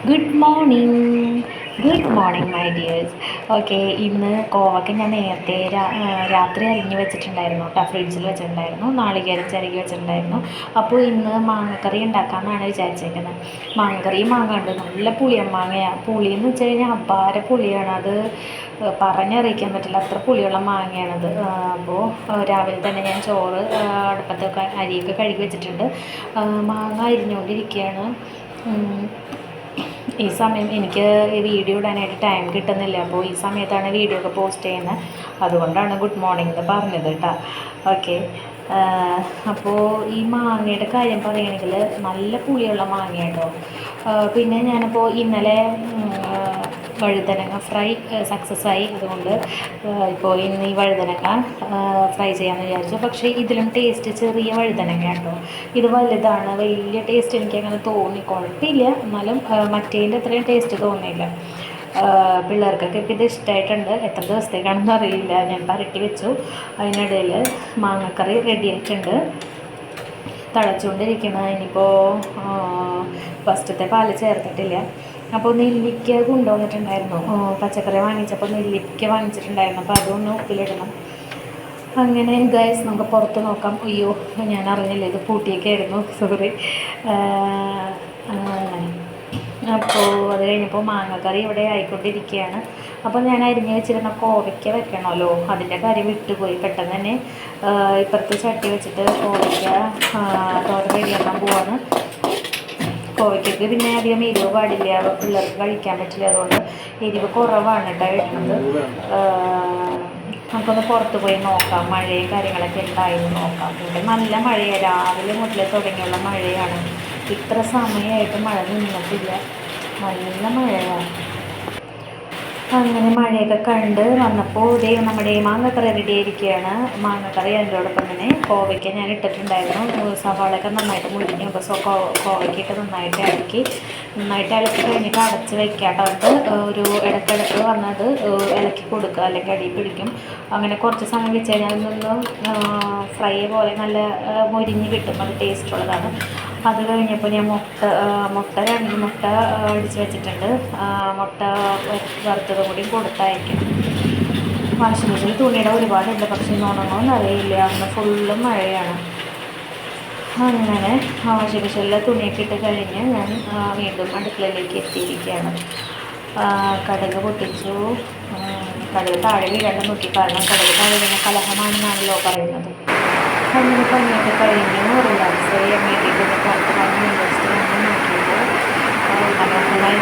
Good morning my dears. Okay, ഇന്ന് കോവയ്ക്ക ഞാൻ നേരത്തെ രാത്രി അരിഞ്ഞ് വെച്ചിട്ടുണ്ടായിരുന്നു കേട്ടോ, ഫ്രിഡ്ജിൽ വെച്ചിട്ടുണ്ടായിരുന്നു. നാളികേരം ചിരകി വെച്ചിട്ടുണ്ടായിരുന്നു. അപ്പോൾ ഇന്ന് മാങ്ങക്കറി ഉണ്ടാക്കാമെന്നാണ് വിചാരിച്ചേക്കുന്നത്. മാങ്ങക്കറിയും മാങ്ങയുണ്ട്, നല്ല പുളിയാണ് മാങ്ങയാണ്. പുളിയെന്ന് വെച്ച് കഴിഞ്ഞാൽ അപാര പുളിയാണ്, അത് പറഞ്ഞറിയിക്കാൻ പറ്റില്ല, അത്ര പുളിയുള്ള മാങ്ങയാണത്. അപ്പോൾ രാവിലെ തന്നെ ഞാൻ ചോറ് അടുപ്പത്തൊക്കെ അരിയൊക്കെ കഴുകി വെച്ചിട്ടുണ്ട്. മാങ്ങ അരിഞ്ഞുകൊണ്ടിരിക്കുകയാണ്. ഈ സമയം എനിക്ക് വീഡിയോ ഇടാനായിട്ട് ടൈം കിട്ടുന്നില്ല. അപ്പോൾ ഈ സമയത്താണ് വീഡിയോ ഒക്കെ പോസ്റ്റ് ചെയ്യുന്നത്. അതുകൊണ്ടാണ് ഗുഡ് മോർണിംഗ് എന്ന് പറഞ്ഞത് കേട്ടോ. ഓക്കെ, അപ്പോൾ ഈ മാങ്ങയുടെ കാര്യം പറയുകയാണെങ്കിൽ നല്ല പുളിയുള്ള മാങ്ങ കേട്ടോ. പിന്നെ ഞാനിപ്പോൾ ഇന്നലെ വഴുതനങ്ങ ഫ്രൈ സക്സസ് ആയി. അതുകൊണ്ട് ഇപ്പോൾ ഇന്ന് ഈ വഴുതനങ്ങ ഫ്രൈ ചെയ്യാമെന്ന് വിചാരിച്ചു. പക്ഷേ ഇതിലും ടേസ്റ്റ് ചെറിയ വഴുതനങ്ങ കേട്ടോ. ഇത് വലുതാണ്, വലിയ ടേസ്റ്റ് എനിക്കങ്ങനെ തോന്നി. കുഴപ്പമില്ല, എന്നാലും മറ്റേതിൻ്റെ അത്രയും ടേസ്റ്റ് തോന്നിയില്ല. പിള്ളേർക്കൊക്കെ ഇപ്പോൾ ഇത് ഇഷ്ടമായിട്ടുണ്ട്. എത്ര ദിവസത്തേക്കാണെന്ന് അറിയില്ല. ഞാൻ പരട്ടി വെച്ചു. അതിനിടയിൽ മാങ്ങക്കറി റെഡി ആയിട്ടുണ്ട്, തിളച്ചുകൊണ്ടിരിക്കണം. ഇനിയിപ്പോൾ ഫസ്റ്റത്തെ പാല് ചേർത്തിട്ടില്ല. അപ്പോൾ നെല്ലിക്ക കൊണ്ടുവന്നിട്ടുണ്ടായിരുന്നു, പച്ചക്കറി വാങ്ങിച്ചപ്പോൾ നെല്ലിക്ക വാങ്ങിച്ചിട്ടുണ്ടായിരുന്നു. അപ്പോൾ അതൊന്ന് ഉപ്പിലിടണം. അങ്ങനെ ഗൈസ്, നമുക്ക് പുറത്ത് നോക്കാം. അയ്യോ, ഞാൻ അറിഞ്ഞില്ല, ഇത് പൂട്ടിയൊക്കെയായിരുന്നു, സോറി. അപ്പോൾ അത് കഴിഞ്ഞപ്പോൾ മാങ്ങക്കറി ഇവിടെ ആയിക്കൊണ്ടിരിക്കുകയാണ്. അപ്പോൾ ഞാൻ അരിഞ്ഞ് വെച്ചിരുന്ന കോവയ്ക്ക വെക്കണമല്ലോ, അതിൻ്റെ കാര്യം വിട്ടുപോയി. പെട്ടെന്ന് തന്നെ ഇപ്പുറത്ത് ചട്ടി വെച്ചിട്ട് കോവയ്ക്ക തോരൻ റെഡിയാക്കാൻ പോവാണ്. കോവയ്ക്കയ്ക്ക് പിന്നെ അധികം എരിവ് പാടില്ല, പിള്ളേർക്ക് കഴിക്കാൻ പറ്റില്ല. അതുകൊണ്ട് എരിവ് കുറവാണ് കേട്ടോ ഇടുന്നത്. നമുക്കൊന്ന് പുറത്ത് പോയി നോക്കാം, മഴയും കാര്യങ്ങളൊക്കെ ഉണ്ടായിരുന്നു നോക്കാം. ഇവിടെ നല്ല മഴയാണ്, രാവിലെ മുതലേ തുടങ്ങിയുള്ള മഴയാണ്. ഇത്ര സമയമായിട്ട് മഴ നിന്നിട്ടില്ല, നല്ല മഴയാണ്. അങ്ങനെ മഴയൊക്കെ കണ്ട് വന്നപ്പോൾ ഇതേ നമ്മുടെ മാങ്ങക്കറി റെഡി ആയിരിക്കുകയാണ്. മാങ്ങക്കറി അതിൻ്റെയോടൊപ്പം തന്നെ കോവയ്ക്ക ഞാൻ ഇട്ടിട്ടുണ്ടായിരുന്നു. സവാളയൊക്കെ നന്നായിട്ട് മുരിഞ്ഞു. അപ്പോൾ കോവയ്ക്കൊക്കെ നന്നായിട്ട് ഇളക്കി കഴിഞ്ഞിട്ട് അടച്ച് വെക്കാട്ടോ. അത് ഒരു ഇടയ്ക്കിടയ്ക്ക് വന്നത് ഇളക്കി കൊടുക്കുക, അല്ലെങ്കിൽ അടി പിടിക്കും. അങ്ങനെ കുറച്ച് സമയം വെച്ച് കഴിഞ്ഞാൽ അതൊന്ന് ഫ്രൈ പോലെ നല്ല മുരിഞ്ഞ് കിട്ടും, അത് ടേസ്റ്റുള്ളതാണ്. അത് കഴിഞ്ഞപ്പോൾ ഞാൻ രണ്ട് മുട്ട അടിച്ച് വെച്ചിട്ടുണ്ട്. മുട്ട വറുത്തതും കൂടി കൊടുത്തയക്കും. വാഷിംഗ് മെഷീനിൽ തുണിയുടെ ഒരുപാടുണ്ട്, പക്ഷേ ഉണങ്ങുമെന്ന് അറിയില്ല, അന്ന് ഫുള്ളും മഴയാണ്. അങ്ങനെ വാഷിംഗ് മെഷീനിൽ തുണിയൊക്കെ ഇട്ട് കഴിഞ്ഞ് ഞാൻ വീണ്ടും അടുക്കളയിലേക്ക് എത്തിയിരിക്കുകയാണ്. കടുക് പൊട്ടിച്ചു. കടുക് താഴെ വീഴാണ്ട് നോക്കി, കാരണം കടുക് താഴെ വീണ കലഹമാണെന്നാണല്ലോ പറയുന്നത്. അങ്ങനെ പണിയൊക്കെ കഴിഞ്ഞു റിലാക്സ് ചെയ്യാൻ വേണ്ടിയിട്ട് പുറത്ത് പറഞ്ഞ ഇൻട്രസ്റ്റ് നോക്കിയിട്ട് മനോഹരമായി